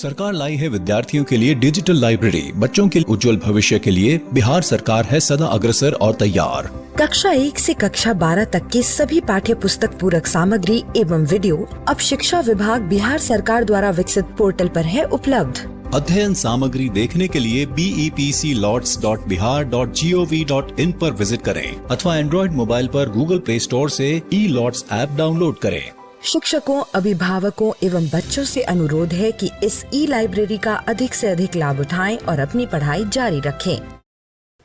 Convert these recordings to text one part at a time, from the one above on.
सरकार लाई है विद्यार्थियों के लिए डिजिटल लाइब्रेरी। बच्चों के उज्जवल भविष्य के लिए बिहार सरकार है सदा अग्रसर और तैयार। कक्षा 1 से कक्षा 12 तक के सभी पाठ्य पुस्तक पूरक सामग्री एवं वीडियो अब शिक्षा विभाग बिहार सरकार द्वारा विकसित पोर्टल पर है उपलब्ध। अध्ययन सामग्री देखने के लिए BEPCLots.bihar.gov.in पर विजिट करें अथवा एंड्रॉइड मोबाइल पर गूगल प्ले स्टोर से E-Lots ऐप डाउनलोड करें। शिक्षकों, अभिभावकों एवं बच्चों से अनुरोध है कि इस ई-लाइब्रेरी का अधिक से अधिक लाभ उठाएं और अपनी पढ़ाई जारी रखें।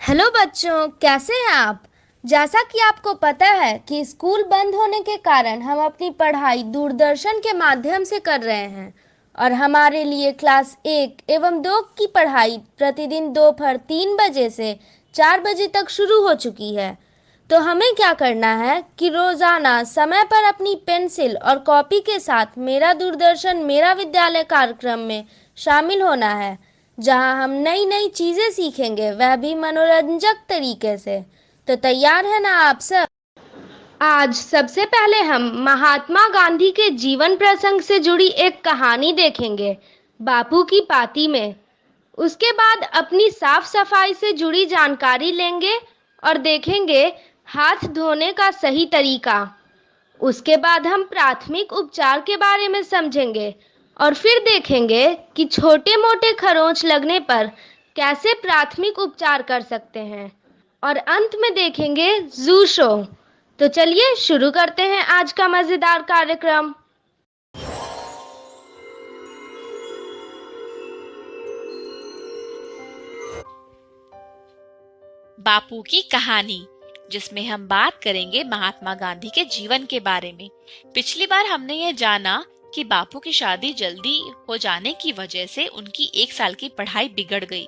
हेलो बच्चों, कैसे हैं आप? जैसा कि आपको पता है कि स्कूल बंद होने के कारण हम अपनी पढ़ाई दूरदर्शन के माध्यम से कर रहे हैं और हमारे लिए क्लास 1 एवं 2 की पढ़ाई प्रतिदिन दोपहर 3 बजे से 4 बजे तक शुरू हो चुकी है। तो हमें क्या करना है कि रोज़ाना समय पर अपनी पेंसिल और कॉपी के साथ मेरा दूरदर्शन मेरा विद्यालय कार्यक्रम में शामिल होना है, जहां हम नई नई चीज़ें सीखेंगे, वह भी मनोरंजक तरीके से। तो तैयार है ना आप सब? आज सबसे पहले हम महात्मा गांधी के जीवन प्रसंग से जुड़ी एक कहानी देखेंगे, बापू की पाती में। उसके बाद अपनी साफ सफाई से जुड़ी जानकारी लेंगे और देखेंगे हाथ धोने का सही तरीका। उसके बाद हम प्राथमिक उपचार के बारे में समझेंगे और फिर देखेंगे कि छोटे मोटे खरोंच लगने पर कैसे प्राथमिक उपचार कर सकते हैं और अंत में देखेंगे जू शो। तो चलिए शुरू करते हैं आज का मजेदार कार्यक्रम। बापू की कहानी, जिसमें हम बात करेंगे महात्मा गांधी के जीवन के बारे में। पिछली बार हमने ये जाना कि बापू की शादी जल्दी हो जाने की वजह से उनकी 1 साल की पढ़ाई बिगड़ गई।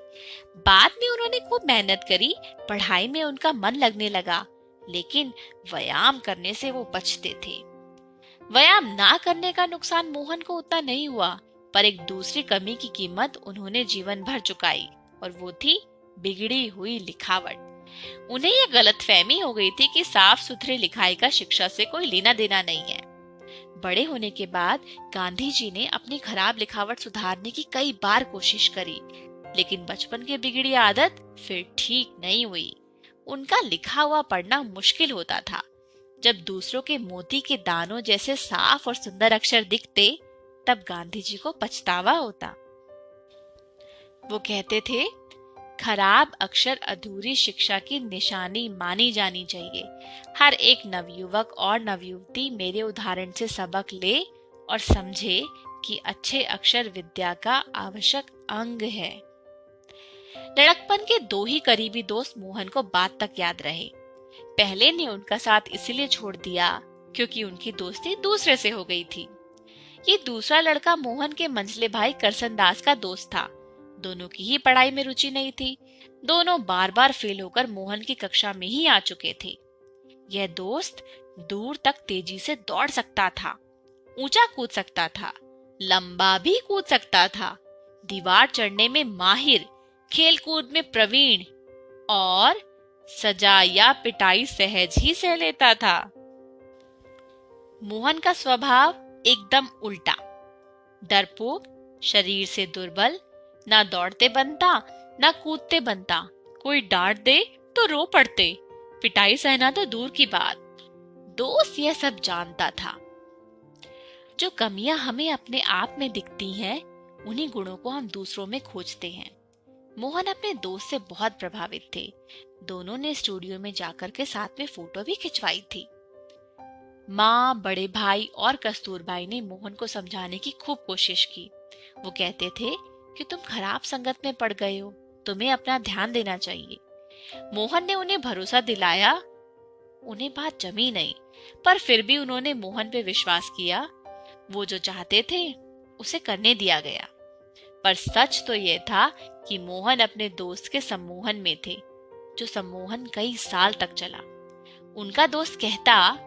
बाद में उन्होंने खूब मेहनत करी, पढ़ाई में उनका मन लगने लगा, लेकिन व्यायाम करने से वो बचते थे। व्यायाम ना करने का नुकसान मोहन को उतना नहीं हुआ, पर एक दूसरी कमी की कीमत उन्होंने जीवन भर चुकाई और वो थी बिगड़ी हुई लिखावट। उन्हें यह गलतफहमी हो गई थी कि साफ सुथरी लिखाई का शिक्षा से कोई लेना देना नहीं है। बड़े होने के बाद गांधी जी ने अपनी खराब लिखावट सुधारने की कई बार कोशिश करी, लेकिन बचपन की बिगड़ी आदत फिर ठीक नहीं हुई। उनका लिखा हुआ पढ़ना मुश्किल होता था। जब दूसरों के मोती के दानों जैसे साफ और सुंदर अक्षर दिखते, तब गांधी जी को पछतावा होता। वो कहते थे, खराब अक्षर अधूरी शिक्षा की निशानी मानी जानी चाहिए। हर एक नवयुवक और नवयुवती मेरे उदाहरण से सबक ले और समझे कि अच्छे अक्षर विद्या का आवश्यक अंग है। लड़कपन के 2 ही करीबी दोस्त मोहन को बात तक याद रहे। पहले ने उनका साथ इसलिए छोड़ दिया क्योंकि उनकी दोस्ती दूसरे से हो गई थी। ये दूसरा लड़का मोहन के मंझले भाई करसन दास का दोस्त था। दोनों की ही पढ़ाई में रुचि नहीं थी। दोनों बार बार फेल होकर मोहन की कक्षा में ही आ चुके थे। यह दोस्त दूर तक तेजी से दौड़ सकता था, ऊंचा कूद सकता था, लंबा भी कूद सकता था, दीवार चढ़ने में माहिर, खेल कूद में प्रवीण और सजा या पिटाई सहज ही सह लेता था। मोहन का स्वभाव एकदम उल्टा, डरपोक, शरीर से दुर्बल, ना दौड़ते बनता ना कूदते बनता। कोई डांट दे तो रो पड़ते, पिटाई सहना तो दूर की बात। दोस्त यह सब जानता था। जो कमियां हमें अपने आप में दिखती हैं, उन्हीं गुणों को हम दूसरों में खोजते हैं। मोहन अपने दोस्त से बहुत प्रभावित थे। दोनों ने स्टूडियो में जाकर के साथ में फोटो भी खिंचवाई थी। माँ, बड़े भाई और कस्तूरबाई ने मोहन को समझाने की खूब कोशिश की। वो कहते थे कि तुम खराब संगत में पड़ गए हो, तुम्हें अपना ध्यान देना चाहिए। मोहन ने उन्हें भरोसा दिलाया। उन्हें बात जमी नहीं, पर फिर भी उन्होंने मोहन पे विश्वास किया। वो जो चाहते थे उसे करने दिया गया। पर सच तो यह था कि मोहन अपने दोस्त के सम्मोहन में थे, जो सम्मोहन कई साल तक चला। उनका दोस्त कहता,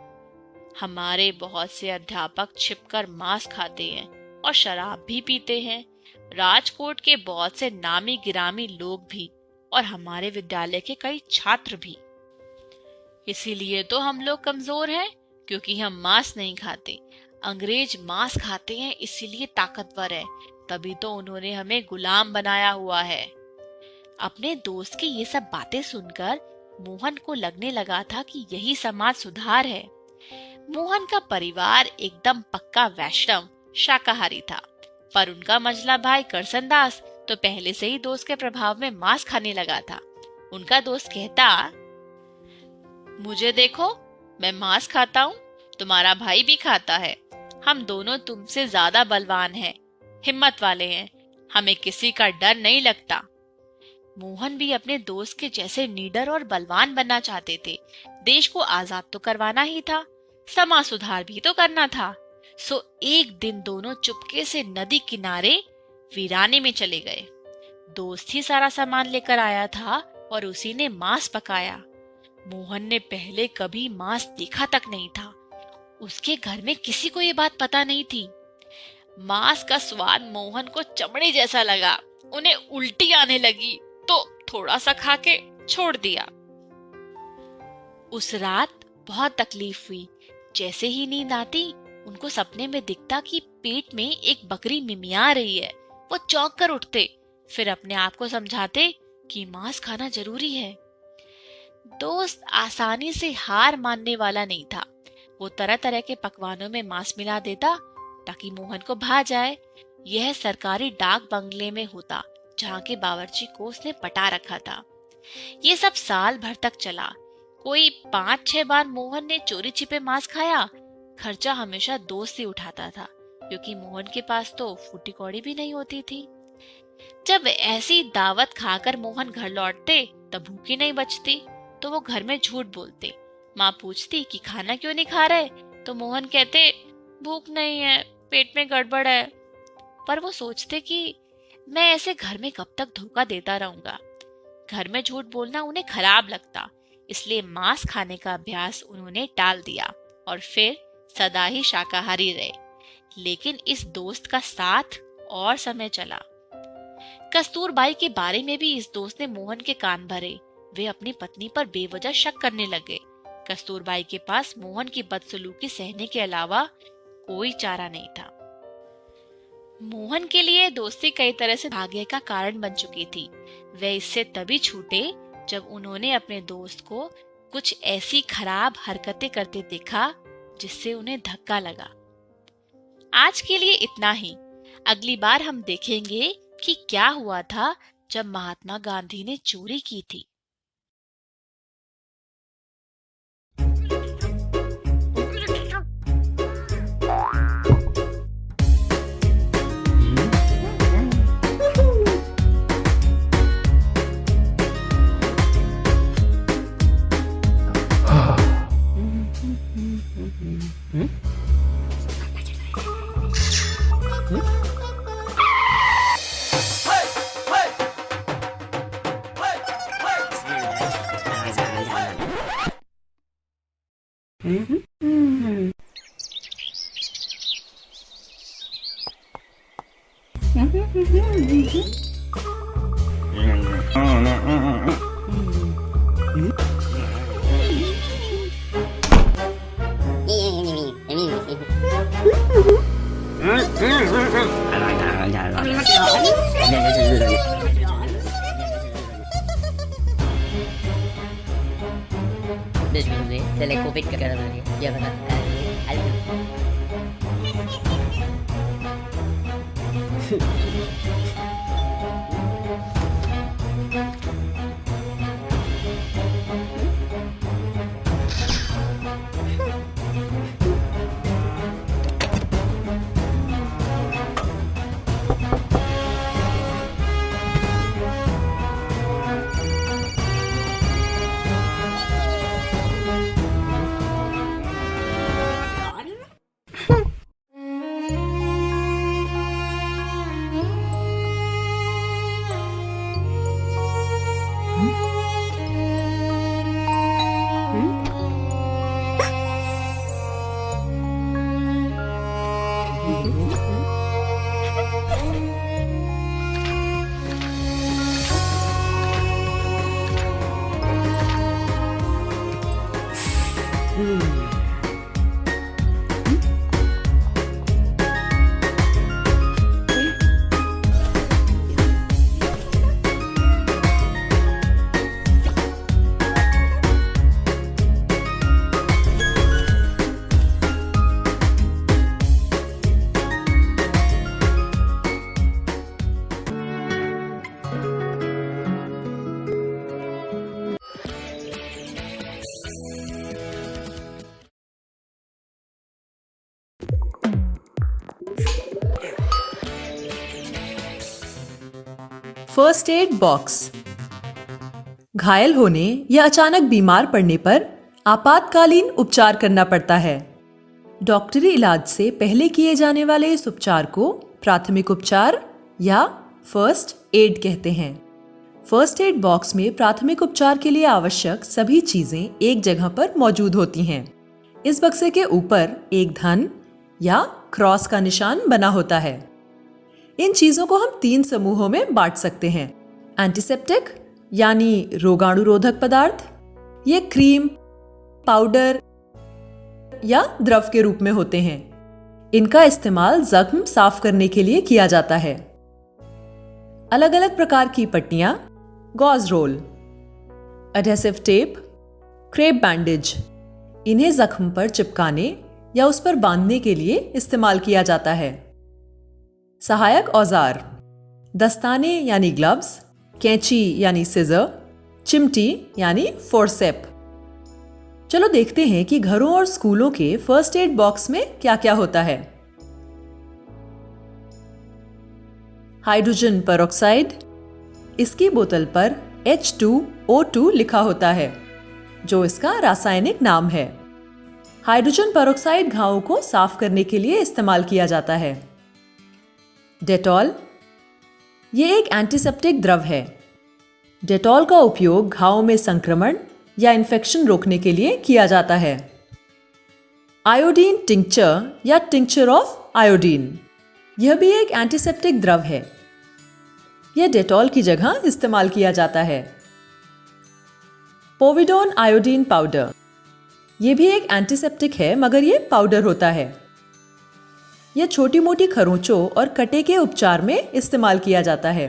हमारे बहुत से अध्यापक छिपकर मांस खाते हैं और शराब भी पीते हैं। राजकोट के बहुत से नामी गिरामी लोग भी और हमारे विद्यालय के कई छात्र भी। इसीलिए तो हम लोग कमजोर हैं, क्योंकि हम मांस नहीं खाते। अंग्रेज मांस खाते हैं, इसीलिए ताकतवर है। तभी तो उन्होंने हमें गुलाम बनाया हुआ है। अपने दोस्त की ये सब बातें सुनकर मोहन को लगने लगा था कि यही समाज सुधार है। मोहन का परिवार एकदम पक्का वैष्णव शाकाहारी था, पर उनका मझला भाई करसनदास तो पहले से ही दोस्त के प्रभाव में मांस खाने लगा था। उनका दोस्त कहता, मुझे देखो, मैं मांस खाता हूँ, तुम्हारा भाई भी खाता है, हम दोनों तुमसे ज्यादा बलवान हैं, हिम्मत वाले हैं, हमें किसी का डर नहीं लगता। मोहन भी अपने दोस्त के जैसे निडर और बलवान बनना चाहते थे। देश को आजाद तो करवाना ही था, समाज सुधार भी तो करना था। सो एक दिन दोनों चुपके से नदी किनारे वीराने में चले गए। दोस्त ही सारा सामान लेकर आया था और उसी ने मांस पकाया। मोहन ने पहले कभी मांस देखा तक नहीं था। उसके घर में किसी को ये बात पता नहीं थी। मांस का स्वाद मोहन को चमड़े जैसा लगा। उन्हें उल्टी आने लगी तो थोड़ा सा खा के छोड़ दिया। उस रात बहुत तकलीफ हुई। जैसे ही नींद आती, उनको सपने में दिखता कि पेट में एक बकरी मिमिया रही है। वो चौंक कर उठते, फिर अपने आप को समझाते कि मांस खाना जरूरी है। दोस्त आसानी से हार मानने वाला नहीं था। वो तरह तरह के पकवानों में मांस मिला देता ताकि मोहन को भा जाए। यह सरकारी डाक बंगले में होता, जहाँ के बावर्ची को उसने पटा रखा था। ये सब साल भर तक चला। कोई 5-6 बार मोहन ने चोरी छिपे मांस खाया। खर्चा हमेशा दोस्त ही उठाता था, क्योंकि मोहन के पास तो फूटी कौड़ी भी नहीं होती थी। जब ऐसी दावत खाकर मोहन घर लौटते, तब भूखी नहीं बचती तो वो घर में झूठ बोलते। माँ पूछती कि खाना क्यों नहीं खा रहे, तो मोहन कहते भूख नहीं है, पेट में गड़बड़ है। पर वो सोचते कि मैं ऐसे घर में कब तक धोखा देता रहूंगा। घर में झूठ बोलना उन्हें खराब लगता, इसलिए मांस खाने का अभ्यास उन्होंने टाल दिया और फिर सदा ही शाकाहारी रहे। लेकिन इस दोस्त का साथ और समय चला। कस्तूरबाई के बारे में भी इस दोस्त ने मोहन के कान भरे। वे अपनी पत्नी पर बेवजह शक करने लगे। कस्तूरबाई के पास मोहन की बदसलूकी सहने के अलावा कोई चारा नहीं था। मोहन के लिए दोस्ती कई तरह से भाग्य का कारण बन चुकी थी। वे इससे तभी छूटे जब उन्होंने अपने दोस्त को कुछ ऐसी खराब हरकतें करते देखा जिससे उन्हें धक्का लगा। आज के लिए इतना ही। अगली बार हम देखेंगे कि क्या हुआ था जब महात्मा गांधी ने चोरी की थी। Covid kagak ada dia. Ya benar. First aid box. घायल होने या अचानक बीमार पड़ने पर आपातकालीन उपचार करना पड़ता है। डॉक्टरी इलाज से पहले किए जाने वाले इस उपचार को प्राथमिक उपचार या फर्स्ट एड कहते हैं। फर्स्ट एड बॉक्स में प्राथमिक उपचार के लिए आवश्यक सभी चीजें एक जगह पर मौजूद होती हैं। इस बक्से के ऊपर एक धन या क्रॉस का निशान बना होता है। इन चीजों को हम 3 समूहों में बांट सकते हैं। एंटीसेप्टिक यानी रोगाणुरोधक पदार्थ, ये क्रीम, पाउडर या द्रव के रूप में होते हैं। इनका इस्तेमाल जख्म साफ करने के लिए किया जाता है। अलग अलग प्रकार की पट्टियां, gauze roll, adhesive tape, crepe bandage, इन्हें जख्म पर चिपकाने या उस पर बांधने के लिए इस्तेमाल किया जाता है। सहायक औजार, दस्ताने यानी ग्लव्स, कैंची यानी सिजर, चिमटी यानी फोर्सेप। चलो देखते हैं कि घरों और स्कूलों के फर्स्ट एड बॉक्स में क्या क्या होता है। हाइड्रोजन पेरोक्साइड, इसकी बोतल पर H2O2 लिखा होता है, जो इसका रासायनिक नाम है। हाइड्रोजन पेरोक्साइड घावों को साफ करने के लिए इस्तेमाल किया जाता है। डेटॉल, ये एक एंटीसेप्टिक द्रव है। डेटॉल का उपयोग घावों में संक्रमण या इन्फेक्शन रोकने के लिए किया जाता है। आयोडीन टिंक्चर या टिंक्चर ऑफ आयोडीन, यह भी एक एंटीसेप्टिक द्रव है। यह डेटॉल की जगह इस्तेमाल किया जाता है। पोविडोन आयोडीन पाउडर, यह भी एक एंटीसेप्टिक है मगर यह पाउडर होता है। यह छोटी मोटी खरोंचों और कटे के उपचार में इस्तेमाल किया जाता है।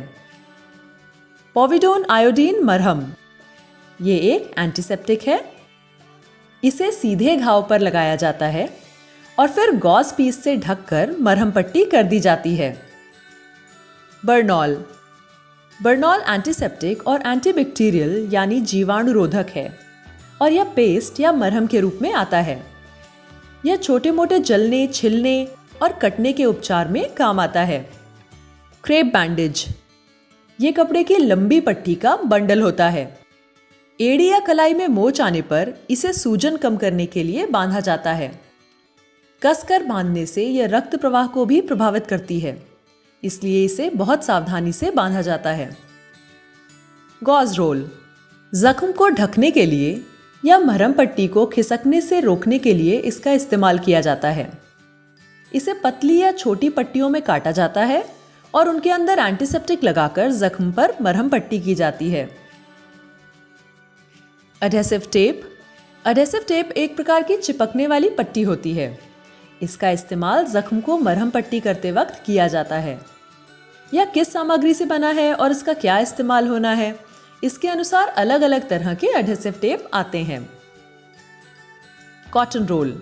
पोविडोन आयोडीन मरहम, ये एक एंटीसेप्टिक है। इसे सीधे घाव पर लगाया जाता है और फिर गॉज पीस से ढककर मरहम पट्टी कर दी जाती है। बर्नॉल, बर्नॉल एंटीसेप्टिक और एंटीबैक्टीरियल यानी जीवाणुरोधक है और यह पेस्ट या मरहम के रूप में आता है। यह छोटे मोटे जलने, छिलने और कटने के उपचार में काम आता है। क्रेप बैंडेज, ये कपड़े की लंबी पट्टी का बंडल होता है। एड़ी या कलाई में मोच आने पर इसे सूजन कम करने के लिए बांधा जाता है। कसकर बांधने से यह रक्त प्रवाह को भी प्रभावित करती है, इसलिए इसे बहुत सावधानी से बांधा जाता है। गॉज रोल, जख्म को ढकने के लिए या मरहम पट्टी को खिसकने से रोकने के लिए इसका इस्तेमाल किया जाता है। इसे पतली या छोटी पट्टियों में काटा जाता है और उनके अंदर एंटीसेप्टिक लगाकर जख्म पर मरहम पट्टी की जाती है। एडहेसिव टेप, एडहेसिव टेप एक प्रकार की चिपकने वाली पट्टी होती है। इसका इस्तेमाल जख्म को मरहम पट्टी करते वक्त किया जाता है। यह किस सामग्री से बना है और इसका क्या इस्तेमाल होना है, इसके अनुसार अलग अलग तरह के एडहेसिव टेप आते हैं। कॉटन रोल,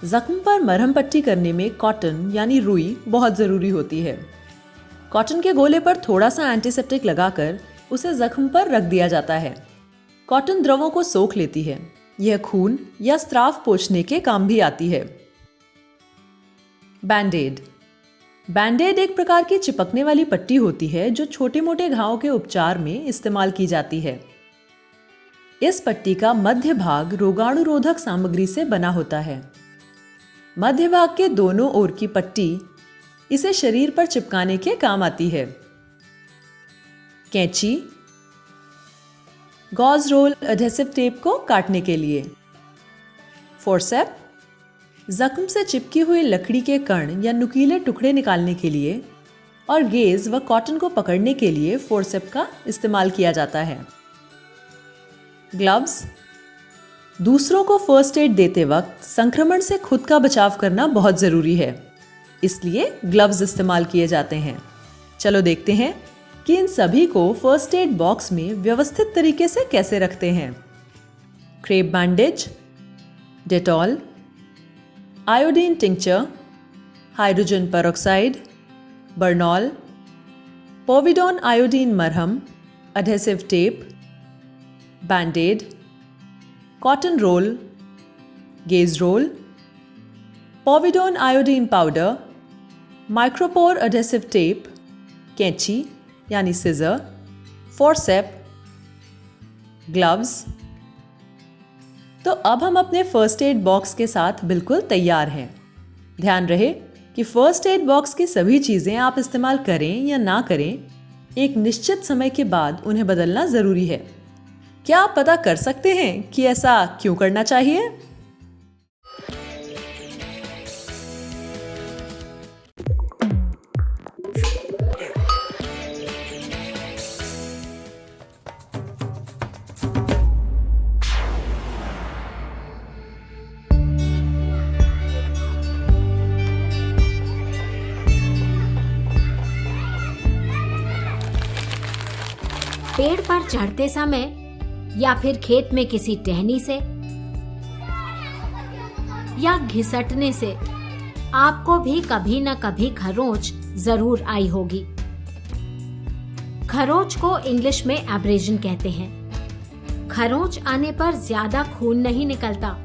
जख्म पर मरहम पट्टी करने में कॉटन यानी रुई बहुत जरूरी होती है। कॉटन के गोले पर थोड़ा सा एंटीसेप्टिक लगाकर उसे जख्म पर रख दिया जाता है। कॉटन द्रवों को सोख लेती है। यह खून या स्राव पोंछने के काम भी आती है। बैंडेड, बैंडेड एक प्रकार की चिपकने वाली पट्टी होती है जो छोटे मोटे घावों के उपचार में इस्तेमाल की जाती है। इस पट्टी का मध्य भाग रोगाणुरोधक सामग्री से बना होता है। मध्य भाग के दोनों ओर की पट्टी इसे शरीर पर चिपकाने के काम आती है। कैंची, गॉज रोल एडहेसिव टेप को काटने के लिए। फोर्सेप, जख्म से चिपकी हुई लकड़ी के कण या नुकीले टुकड़े निकालने के लिए। और गेज व कॉटन को पकड़ने के लिए फोर्सेप का इस्तेमाल किया जाता है। ग्लव्स, दूसरों को फर्स्ट एड देते वक्त संक्रमण से खुद का बचाव करना बहुत जरूरी है, इसलिए ग्लव्स इस्तेमाल किए जाते हैं। चलो देखते हैं कि इन सभी को फर्स्ट एड बॉक्स में व्यवस्थित तरीके से कैसे रखते हैं। Crepe bandage, Dettol, iodine tincture, hydrogen peroxide, Burnol, povidone iodine मरहम, adhesive tape, bandaid, cotton roll, gauze roll, povidone iodine powder, micropore adhesive tape, कैंची, यानी सिजर, फोर्सेप, ग्लव्स। तो अब हम अपने फर्स्ट एड बॉक्स के साथ बिल्कुल तैयार हैं। ध्यान रहे कि फर्स्ट एड बॉक्स की सभी चीजें आप इस्तेमाल करें या ना करें, एक निश्चित समय के बाद उन्हें बदलना जरूरी है। क्या आप पता कर सकते हैं कि ऐसा क्यों करना चाहिए? पेड़ पर चढ़ते समय या फिर खेत में किसी टहनी से या घिसटने से आपको भी कभी न कभी खरोंच जरूर आई होगी। खरोंच को इंग्लिश में एब्रेजन कहते हैं। खरोंच आने पर ज्यादा खून नहीं निकलता,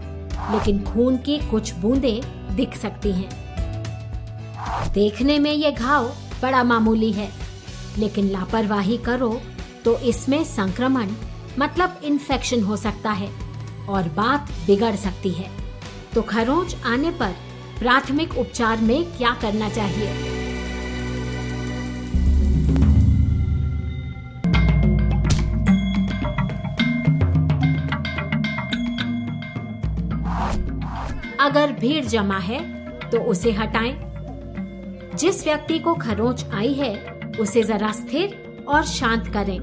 लेकिन खून की कुछ बूंदें दिख सकती हैं। देखने में ये घाव बड़ा मामूली है, लेकिन लापरवाही करो तो इसमें संक्रमण मतलब इन्फेक्शन हो सकता है और बात बिगड़ सकती है। तो खरोंच आने पर प्राथमिक उपचार में क्या करना चाहिए? अगर भीड़ जमा है तो उसे हटाएं। जिस व्यक्ति को खरोंच आई है उसे जरा स्थिर और शांत करें।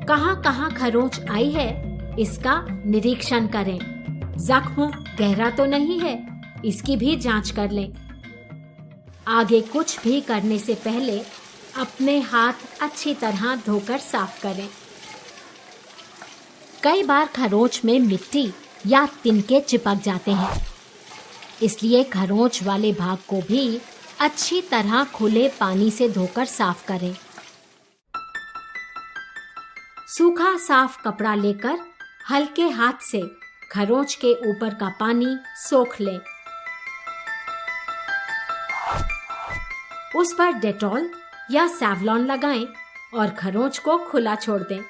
कहां-कहां खरोंच आई है इसका निरीक्षण करें। जख्म गहरा तो नहीं है, इसकी भी जांच कर लें। आगे कुछ भी करने से पहले अपने हाथ अच्छी तरह धोकर साफ करें। कई बार खरोंच में मिट्टी या तिनके चिपक जाते हैं, इसलिए खरोंच वाले भाग को भी अच्छी तरह खुले पानी से धोकर साफ करें। सूखा साफ कपड़ा लेकर हल्के हाथ से खरोंच के ऊपर का पानी सोख लें। उस पर डेटॉल या सैवलॉन लगाएं और खरोंच को खुला छोड़ दें।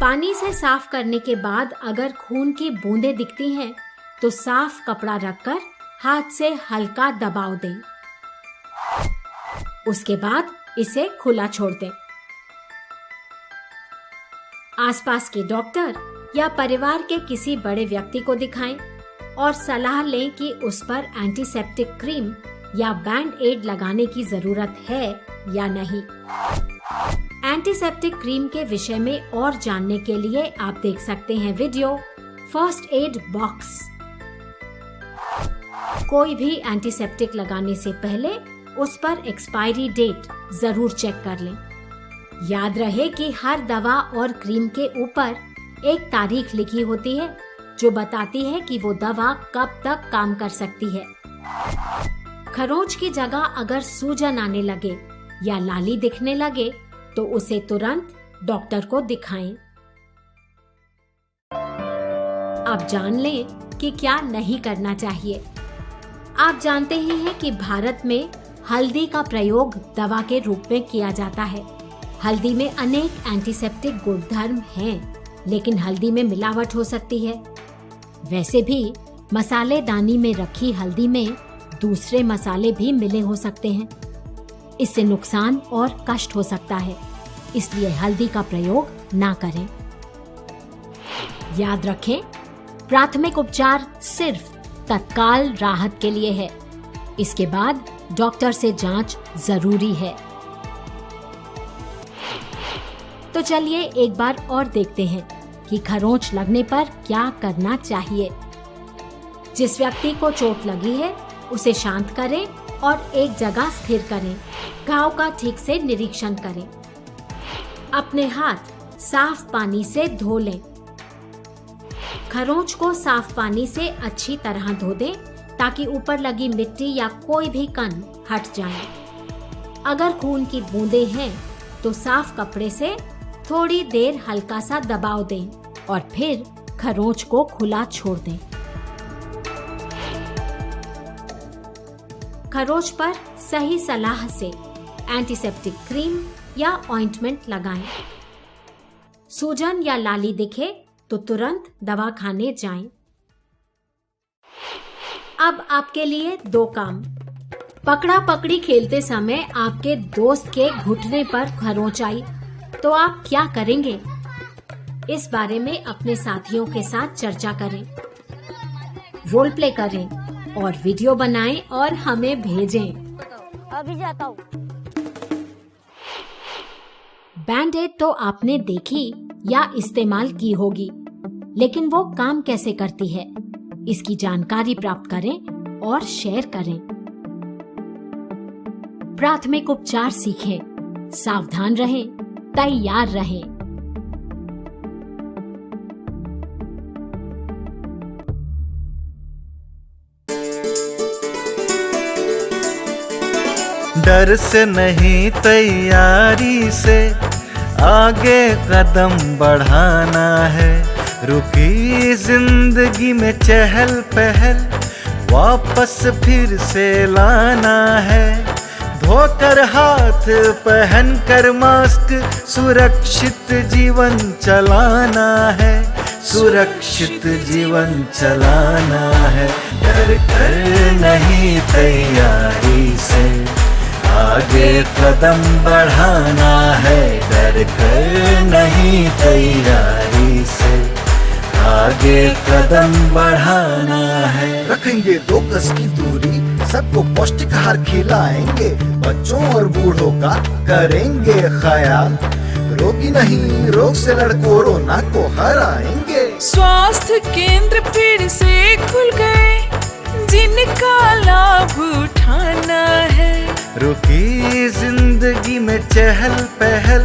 पानी से साफ करने के बाद अगर खून की बूंदें दिखती हैं, तो साफ कपड़ा रखकर हाथ से हल्का दबाव दें। उसके बाद इसे खुला छोड़ दें। आसपास के डॉक्टर या परिवार के किसी बड़े व्यक्ति को दिखाएं और सलाह लें कि उस पर एंटीसेप्टिक क्रीम या बैंड एड लगाने की जरूरत है या नहीं। एंटीसेप्टिक क्रीम के विषय में और जानने के लिए आप देख सकते हैं वीडियो फर्स्ट एड बॉक्स। कोई भी एंटीसेप्टिक लगाने से पहले उस पर एक्सपायरी डेट जरूर चेक कर लें। याद रहे कि हर दवा और क्रीम के ऊपर एक तारीख लिखी होती है जो बताती है कि वो दवा कब तक काम कर सकती है। खरोंच की जगह अगर सूजन आने लगे या लाली दिखने लगे तो उसे तुरंत डॉक्टर को दिखाएं। अब जान लें कि क्या नहीं करना चाहिए। आप जानते ही हैं कि भारत में हल्दी का प्रयोग दवा के रूप में किया जाता है। हल्दी में अनेक एंटीसेप्टिक गुणधर्म हैं, लेकिन हल्दी में मिलावट हो सकती है। वैसे भी मसालेदानी में रखी हल्दी में दूसरे मसाले भी मिले हो सकते हैं। इससे नुकसान और कष्ट हो सकता है, इसलिए हल्दी का प्रयोग ना करें। याद रखें, प्राथमिक उपचार सिर्फ तत्काल राहत के लिए है। इसके बाद डॉक्टर से जांच जरूरी है। तो चलिए एक बार और देखते हैं कि खरोंच लगने पर क्या करना चाहिए। जिस व्यक्ति को चोट लगी है उसे शांत करें और एक जगह स्थिर करें। घाव का ठीक से निरीक्षण करें। अपने हाथ साफ पानी से धो लें। खरोंच को साफ पानी से अच्छी तरह धो दें ताकि ऊपर लगी मिट्टी या कोई भी कण हट जाए। अगर खून की बूंदें हैं तो साफ कपड़े से थोड़ी देर हल्का सा दबाव दें और फिर खरोंच को खुला छोड़ दें। खरोच पर सही सलाह से एंटीसेप्टिक क्रीम या ऑइंटमेंट लगाएं। सूजन या लाली दिखे तो तुरंत दवा खाने जाएं। अब आपके लिए 2 काम। पकड़ा पकड़ी खेलते समय आपके दोस्त के घुटने पर खरोंच आई तो आप क्या करेंगे? इस बारे में अपने साथियों के साथ चर्चा करें, रोल प्ले करें और वीडियो बनाएं और हमें भेजें। अभी जाता हूँ। बैंड-एड तो आपने देखी या इस्तेमाल की होगी, लेकिन वो काम कैसे करती है, इसकी जानकारी प्राप्त करें और शेयर करें। प्राथमिक उपचार सीखें, सावधान रहें, तैयार रहें। डर से नहीं तैयारी से आगे कदम बढ़ाना है। रुकी जिंदगी में चहल पहल वापस फिर से लाना है। धोकर हाथ पहन कर मास्क सुरक्षित जीवन चलाना है। सुरक्षित जीवन चलाना है। डर कर नहीं तैयारी से आगे कदम बढ़ाना है। डर कर नहीं तैयारी से आगे कदम बढ़ाना है। रखेंगे 2 गज की दूरी, सबको पौष्टिक आहार खिलाएंगे, बच्चों और बूढ़ों का करेंगे ख्याल। रोगी नहीं, रोग से लड़ कोरोना को हराएंगे। स्वास्थ्य केंद्र फिर से खुल गए, जिनका लाभ उठाना है। रुकी जिंदगी में चहल पहल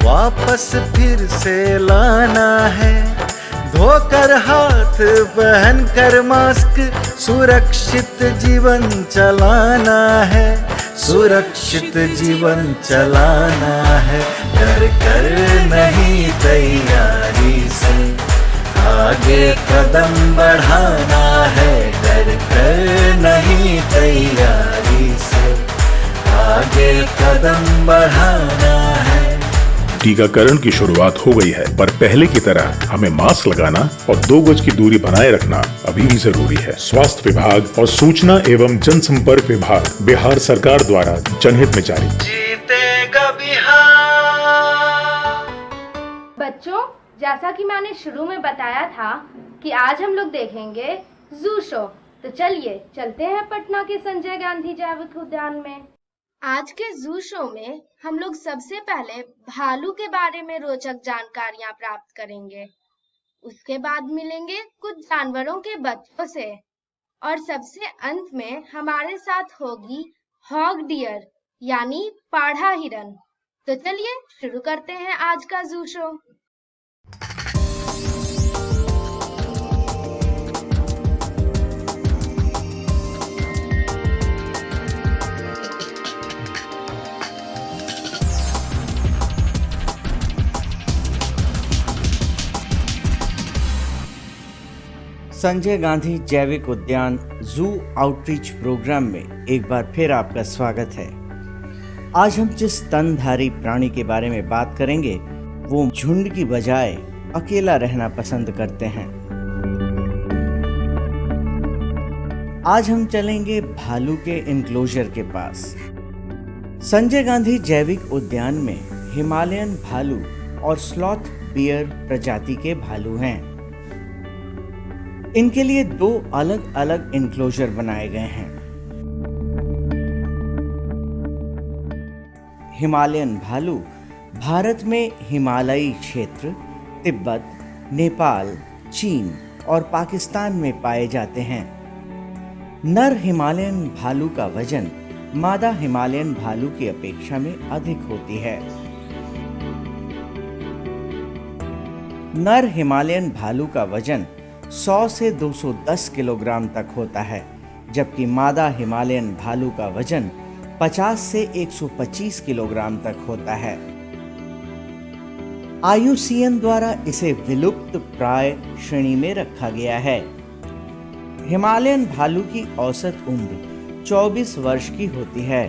वापस फिर से लाना है। धोकर हाथ पहन कर मास्क सुरक्षित जीवन चलाना है। सुरक्षित जीवन चलाना है। डर कर नहीं तैयारी से आगे कदम बढ़ाना है। डर कर नहीं तैयारी से आगे कदम बढ़ाना है। टीकाकरण की शुरुआत हो गई है, पर पहले की तरह हमें मास्क लगाना और 2 गज की दूरी बनाए रखना अभी भी जरूरी है। स्वास्थ्य विभाग और सूचना एवं जनसंपर्क विभाग बिहार सरकार द्वारा जनहित में जारी। जीतेगा बिहार। बच्चों, जैसा कि मैंने शुरू में बताया था कि आज हम लोग देखेंगे जू शो, तो चलिए चलते हैं पटना के संजय गांधी जैविक उद्यान में। आज के जू शो में हम लोग सबसे पहले भालू के बारे में रोचक जानकारियां प्राप्त करेंगे। उसके बाद मिलेंगे कुछ जानवरों के बच्चों से और सबसे अंत में हमारे साथ होगी हॉग डियर यानी पाढ़ा हिरन। तो चलिए शुरू करते हैं आज का जू शो। संजय गांधी जैविक उद्यान जू आउटरीच प्रोग्राम में एक बार फिर आपका स्वागत है। आज हम जिस स्तनधारी प्राणी के बारे में बात करेंगे वो झुंड की बजाय अकेला रहना पसंद करते हैं। आज हम चलेंगे भालू के इनक्लोजर के पास। संजय गांधी जैविक उद्यान में हिमालयन भालू और स्लॉथ बियर प्रजाति के भालू हैं। इनके लिए 2 अलग अलग इनक्लोजर बनाए गए हैं। हिमालयन भालू भारत में हिमालयी क्षेत्र, तिब्बत, नेपाल, चीन और पाकिस्तान में पाए जाते हैं। नर हिमालयन भालू का वजन मादा हिमालयन भालू की अपेक्षा में अधिक होती है। नर हिमालयन भालू का वजन 100 से 210 किलोग्राम तक होता है, जबकि मादा हिमालयन भालू का वजन 50 से 125 किलोग्राम तक होता है। IUCN द्वारा इसे विलुप्त प्राय श्रेणी में रखा गया है। हिमालयन भालू की औसत उम्र 24 वर्ष की होती है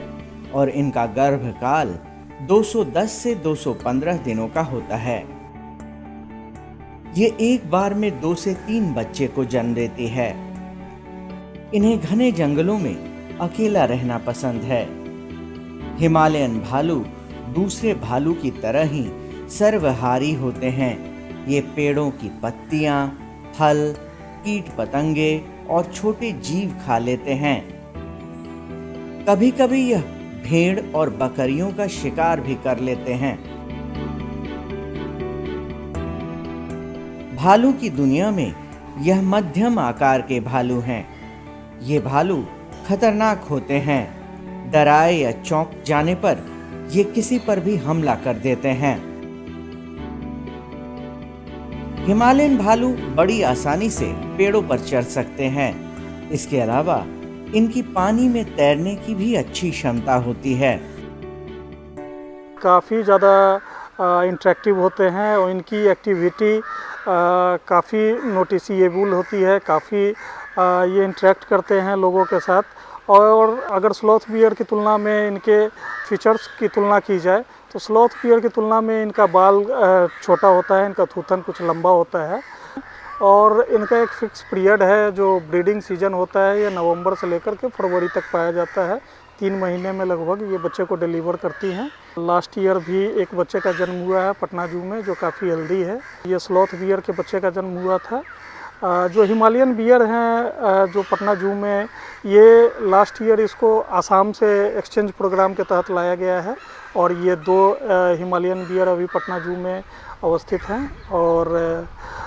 और इनका गर्भकाल 210 से 215 दिनों का होता है। ये एक बार में 2 से 3 बच्चे को जन्म देती है। इन्हें घने जंगलों में अकेला रहना पसंद है। हिमालयन भालू दूसरे भालू की तरह ही सर्वहारी होते हैं। ये पेड़ों की पत्तियां, फल, कीट पतंगे और छोटे जीव खा लेते हैं। कभी कभी यह भेड़ और बकरियों का शिकार भी कर लेते हैं। भालू की दुनिया में यह मध्यम आकार के भालू हैं। ये भालू खतरनाक होते हैं। डराए या चौंक जाने पर ये किसी पर भी हमला कर देते हैं। हिमालयन भालू बड़ी आसानी से पेड़ों पर चढ़ सकते हैं। इसके अलावा इनकी पानी में तैरने की भी अच्छी क्षमता होती है। काफ़ी ज़्यादा इंटरेक्टिव होते हैं और इनकी एक्टिविटी काफ़ी नोटिसेबल होती है। काफ़ी ये इंटरेक्ट करते हैं लोगों के साथ। और अगर स्लॉथ बियर की तुलना में इनके फीचर्स की तुलना की जाए तो स्लॉथ बियर की तुलना में इनका बाल छोटा होता है, इनका थूथन कुछ लंबा होता है और इनका एक फिक्स पीरियड है जो ब्रीडिंग सीजन होता है। ये नवंबर से लेकर के फरवरी तक पाया जाता है। 3 महीने में लगभग ये बच्चे को डिलीवर करती हैं। लास्ट ईयर भी एक बच्चे का जन्म हुआ है पटना जू में जो काफ़ी हेल्दी है। ये स्लॉथ बियर के बच्चे का जन्म हुआ था। जो हिमालयन बियर हैं जो पटना जू में, ये लास्ट ईयर इसको आसाम से एक्सचेंज प्रोग्राम के तहत लाया गया है और ये 2 हिमालयन बियर अभी पटना जू में अवस्थित हैं। और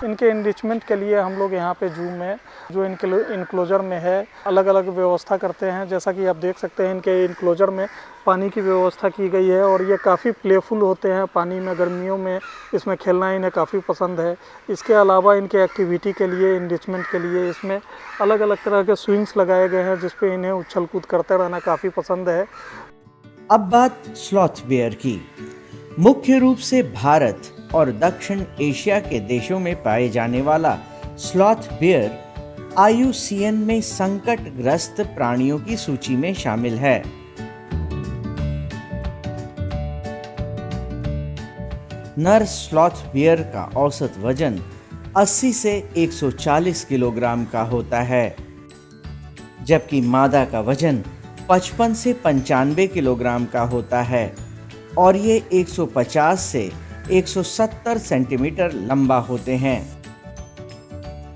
इनके इनरिचमेंट के लिए हम लोग यहाँ पे जू में जो इनक्लोजर में है अलग अलग व्यवस्था करते हैं। जैसा कि आप देख सकते हैं इनके इनक्लोजर में पानी की व्यवस्था की गई है और ये काफ़ी प्लेफुल होते हैं पानी में। गर्मियों में इसमें खेलना इन्हें काफ़ी पसंद है। इसके अलावा इनके एक्टिविटी के लिए, इनरिचमेंट के लिए इसमें अलग अलग तरह के स्विंग्स लगाए गए हैं जिस पे इन्हें उछल कूद करते रहना काफ़ी पसंद है। अब बात स्लॉथ बियर की। मुख्य रूप से भारत और दक्षिण एशिया के देशों में पाए जाने वाला स्लॉथ बियर IUCN में संकटग्रस्त प्राणियों की सूची में शामिल है। नर स्लॉथ बियर का औसत वजन 80 से 140 किलोग्राम का होता है, जबकि मादा का वजन 55 से 95 किलोग्राम का होता है और ये 150 से 170 सेंटीमीटर लंबा होते हैं।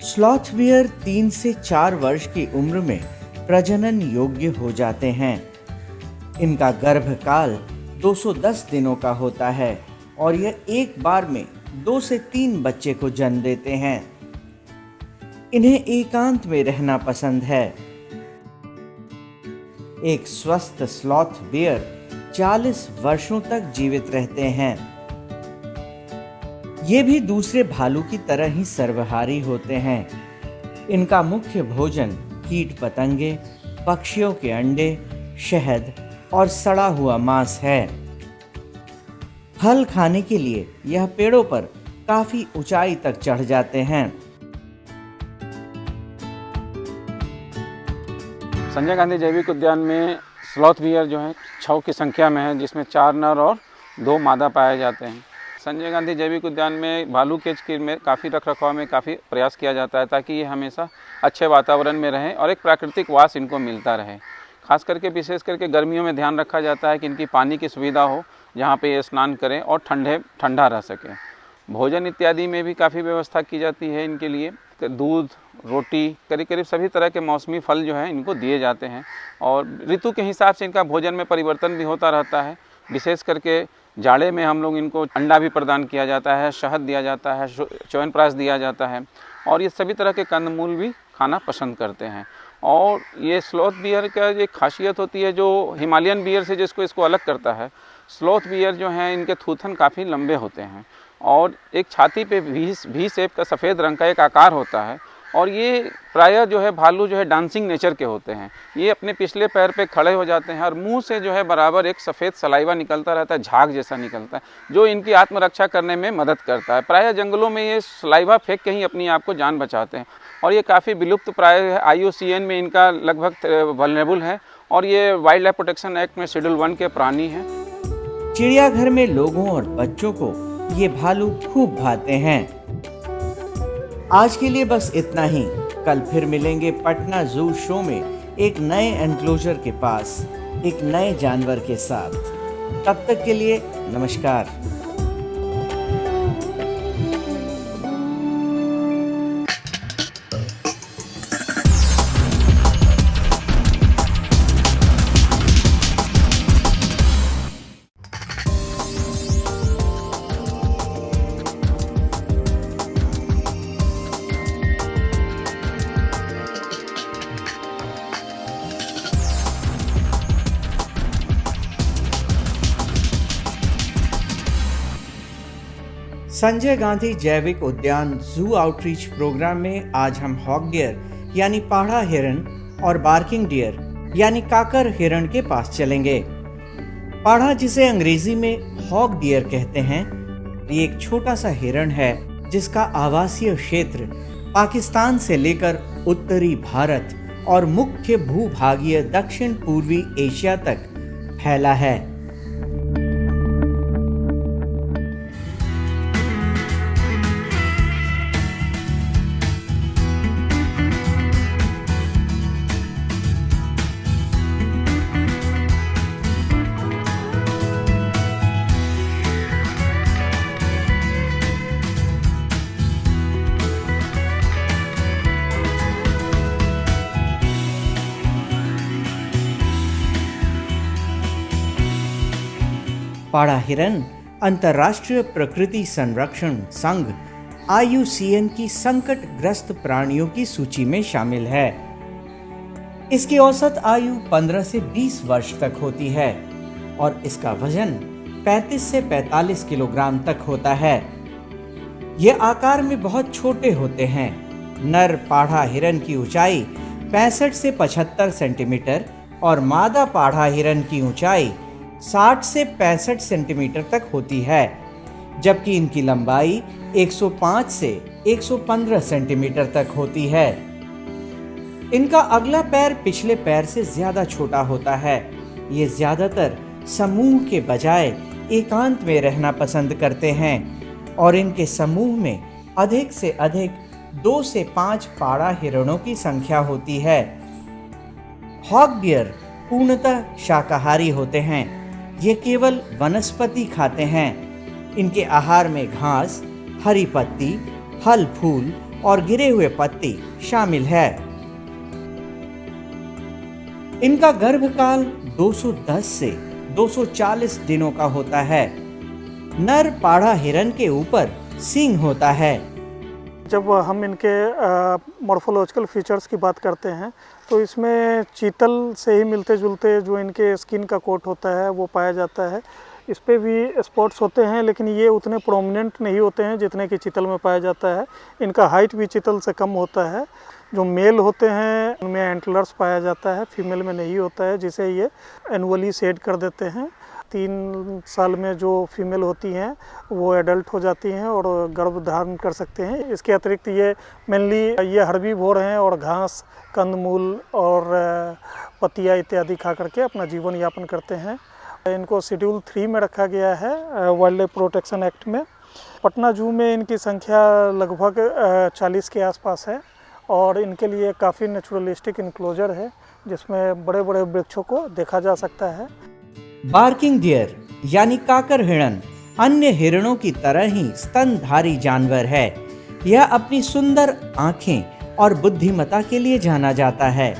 स्लॉथ बियर 3 से 4 वर्ष की उम्र में प्रजनन योग्य हो जाते हैं। इनका गर्भकाल 210 दिनों का होता है और यह एक बार में 2 से 3 बच्चे को जन्म देते हैं। इन्हें एकांत में रहना पसंद है। एक स्वस्थ स्लॉथ बियर 40 वर्षों तक जीवित रहते हैं। ये भी दूसरे भालू की तरह ही सर्वहारी होते हैं। इनका मुख्य भोजन कीट पतंगे, पक्षियों के अंडे, शहद और सड़ा हुआ मांस है। फल खाने के लिए यह पेड़ों पर काफी ऊंचाई तक चढ़ जाते हैं। संजय गांधी जैविक उद्यान में स्लॉथ बियर जो है 6 की संख्या में है, जिसमें 4 नर और 2 मादा पाए जाते हैं। संजय गांधी जैविक उद्यान में भालू केज के में काफ़ी रखरखाव में काफ़ी प्रयास किया जाता है ताकि ये हमेशा अच्छे वातावरण में रहें और एक प्राकृतिक वास इनको मिलता रहे। खास करके विशेष करके गर्मियों में ध्यान रखा जाता है कि इनकी पानी की सुविधा हो जहाँ पे ये स्नान करें और ठंडा रह सकें। भोजन इत्यादि में भी काफ़ी व्यवस्था की जाती है इनके लिए। दूध, रोटी, करीब करीब सभी तरह के मौसमी फल जो हैं इनको दिए जाते हैं और ऋतु के हिसाब से इनका भोजन में परिवर्तन भी होता रहता है। विशेष करके जाड़े में हम लोग इनको अंडा भी प्रदान किया जाता है, शहद दिया जाता है, च्यवनप्राश दिया जाता है और ये सभी तरह के कंदमूल भी खाना पसंद करते हैं। और ये स्लॉथ बियर का एक खासियत होती है जो हिमालयन बियर से जिसको इसको अलग करता है। स्लॉथ बियर जो हैं इनके थूथन काफ़ी लंबे होते हैं और एक छाती पे भी शेप का सफ़ेद रंग का एक आकार होता है और ये प्रायः जो है भालू जो है डांसिंग नेचर के होते हैं। ये अपने पिछले पैर पे खड़े हो जाते हैं और मुंह से जो है बराबर एक सफ़ेद सलाइवा निकलता रहता है, झाग जैसा निकलता है, जो इनकी आत्मरक्षा करने में मदद करता है। प्रायः जंगलों में ये सलाइवा फेंक के ही अपनी आप को जान बचाते हैं और ये काफ़ी विलुप्त प्राय है। IUCN में इनका लगभग वल्नरेबल है और ये वाइल्ड लाइफ प्रोटेक्शन एक्ट में शेड्यूल 1 के प्राणी हैं। चिड़ियाघर में लोगों और बच्चों को ये भालू खूब भाते हैं। आज के लिए बस इतना ही। कल फिर मिलेंगे पटना जू शो में एक नए एनक्लोजर के पास एक नए जानवर के साथ। तब तक के लिए नमस्कार। संजय गांधी जैविक उद्यान जू आउटरीच प्रोग्राम में आज हम हॉक डियर यानी पाढ़ा हिरन और बार्किंग डियर यानी काकर हिरन के पास चलेंगे। पाढ़ा, जिसे अंग्रेजी में हॉक डियर कहते हैं, ये एक छोटा सा हिरन है जिसका आवासीय क्षेत्र पाकिस्तान से लेकर उत्तरी भारत और मुख्य भूभागीय दक्षिण पूर्वी एशिया तक फैला है। पाढ़ा हिरन अंतर्राष्ट्रीय प्रकृति संरक्षण संघ IUCN की संकटग्रस्त प्राणियों की सूची में शामिल है। इसकी औसत आयु 15 से 20 वर्ष तक होती है और इसका वजन 35 से 45 किलोग्राम तक होता है। ये आकार में बहुत छोटे होते हैं। नर पाढ़ा हिरन की ऊंचाई 65 से 75 सेंटीमीटर और मादा पाढ़ा हिरन की ऊंचाई 60 से 65 सेंटीमीटर तक होती है, जबकि इनकी लंबाई 105 से 115 सेंटीमीटर तक होती है। इनका अगला पैर पिछले पैर से ज्यादा छोटा होता है। ये ज्यादातर समूह के बजाय एकांत में रहना पसंद करते हैं और इनके समूह में अधिक से अधिक 2 से 5 पाढ़ा हिरणों की संख्या होती है। हॉक डियर पूर्णतः शाकाहारी होते हैं। ये केवल वनस्पति खाते हैं। इनके आहार में घास, हरी पत्ती, फल फूल और गिरे हुए पत्ती शामिल है। इनका गर्भकाल 210 से 240 दिनों का होता है। नर पाढ़ा हिरन के ऊपर सींग होता है। जब हम इनके मॉर्फोलॉजिकल फीचर्स की बात करते हैं तो इसमें चीतल से ही मिलते जुलते जो इनके स्किन का कोट होता है वो पाया जाता है। इस पे भी स्पॉट्स होते हैं, लेकिन ये उतने प्रोमिनेंट नहीं होते हैं जितने कि चीतल में पाया जाता है। इनका हाइट भी चीतल से कम होता है। जो मेल होते हैं उनमें एंटलर्स पाया जाता है, फीमेल में नहीं होता है, जिसे ये एनुअली शेड कर देते हैं। 3 साल में जो फीमेल होती हैं वो एडल्ट हो जाती हैं और गर्भ धारण कर सकते हैं। इसके अतिरिक्त ये मेनली ये हर्बीवोर हैं और घास, कंदमूल और पत्तियाँ इत्यादि खा करके अपना जीवन यापन करते हैं। इनको शेड्यूल 3 में रखा गया है वाइल्ड लाइफ प्रोटेक्शन एक्ट में। पटना जू में इनकी संख्या लगभग 40 के आसपास है और इनके लिए काफ़ी नेचुरलिस्टिक इनक्लोजर है जिसमें बड़े बड़े वृक्षों को देखा जा सकता है। बार्किंग डियर यानी काकर हिरन अन्य हिरणों की तरह ही स्तनधारी जानवर है। यह अपनी सुंदर आंखें और बुद्धिमत्ता के लिए जाना जाता है।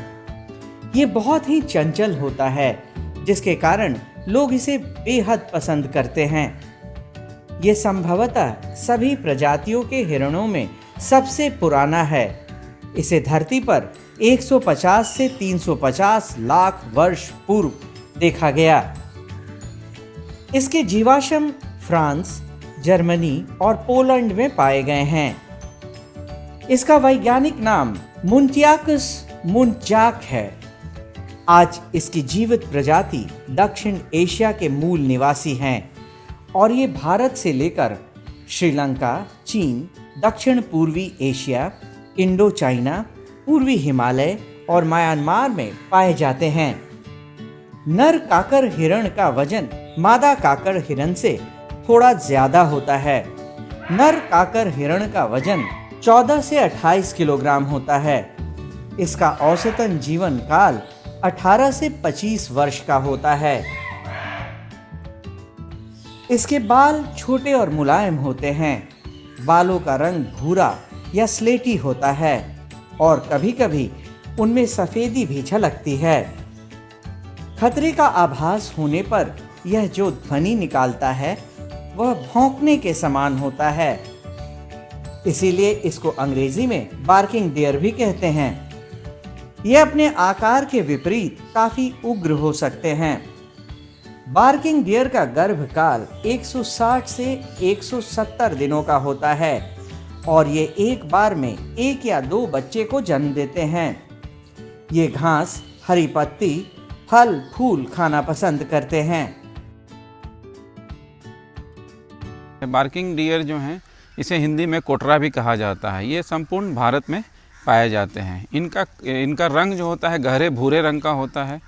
ये बहुत ही चंचल होता है, जिसके कारण लोग इसे बेहद पसंद करते हैं। ये संभवतः सभी प्रजातियों के हिरणों में सबसे पुराना है। इसे धरती पर 150 से 350 लाख वर्ष पूर्व देखा गया। इसके जीवाश्म फ्रांस, जर्मनी और पोलैंड में पाए गए हैं। इसका वैज्ञानिक नाम मुंटियाकस मुंटजाक है। आज इसकी जीवित प्रजाति दक्षिण एशिया के मूल निवासी हैं और ये भारत से लेकर श्रीलंका, चीन, दक्षिण पूर्वी एशिया, इंडो चाइना, पूर्वी हिमालय और म्यांमार में पाए जाते हैं। नर काकर हिरण का वजन मादा काकर हिरण से थोड़ा ज्यादा होता है। नर काकर हिरण का वजन 14 से 28 किलोग्राम होता है। इसका औसतन जीवन काल 18 से 25 वर्ष का होता है। इसके बाल छोटे और मुलायम होते हैं। बालों का रंग भूरा या स्लेटी होता है और कभी-कभी उनमें सफेदी भी झलकती है। खतरे का आभास होने पर यह जो ध्वनि निकालता है वह भौंकने के समान होता है। इसीलिए इसको अंग्रेजी में बार्किंग डियर भी कहते हैं। यह अपने आकार के विपरीत काफी उग्र हो सकते हैं। बार्किंग डियर का गर्भकाल 160 से 170 दिनों का होता है और ये एक बार में 1 या 2 बच्चे को जन्म देते हैं। ये घास, हरी पत्ती, फल फूल खाना पसंद करते हैं। बार्किंग डियर जो हैं इसे हिंदी में कोटरा भी कहा जाता है। ये संपूर्ण भारत में पाए जाते हैं। इनका रंग जो होता है गहरे भूरे रंग का होता है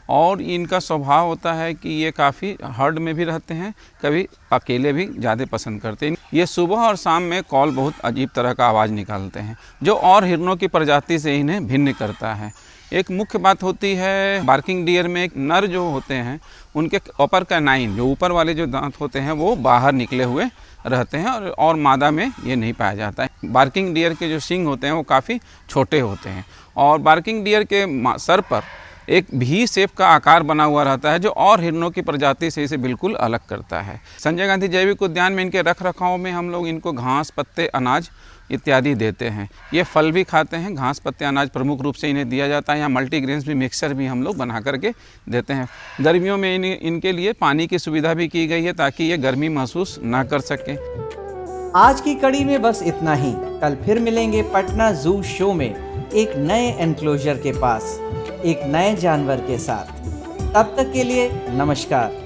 और इनका स्वभाव होता है कि ये काफ़ी हर्ड में भी रहते हैं, कभी अकेले भी ज़्यादा पसंद करते हैं। ये सुबह और शाम में कॉल बहुत अजीब तरह का आवाज़ निकालते हैं जो और हिरणों की प्रजाति से इन्हें भिन्न करता है। एक मुख्य बात होती है बार्किंग डियर में नर जो होते हैं उनके अपर कैनाइन जो ऊपर वाले जो दांत होते हैं वो बाहर निकले हुए रहते हैं और मादा में ये नहीं पाया जाता है। बार्किंग डियर के जो सींग होते हैं वो काफ़ी छोटे होते हैं और बार्किंग डियर के सर पर एक भी शेप का आकार बना हुआ रहता है जो और हिरणों की प्रजाति से इसे बिल्कुल अलग करता है। संजय गांधी जैविक उद्यान में इनके रख रखाव में हम लोग इनको घास, पत्ते, अनाज इत्यादि देते हैं। ये फल भी खाते हैं। घास, पत्ते, अनाज प्रमुख रूप से इन्हें दिया जाता है। यहाँ मल्टीग्रेन्स भी मिक्सचर भी हम लोग बना करके देते हैं। गर्मियों में इनके लिए पानी की सुविधा भी की गई है ताकि ये गर्मी महसूस ना कर सके। आज की कड़ी में बस इतना ही। कल फिर मिलेंगे पटना जू शो में एक नए एनक्लोजर के पास एक नए जानवर के साथ। तब तक के लिए नमस्कार।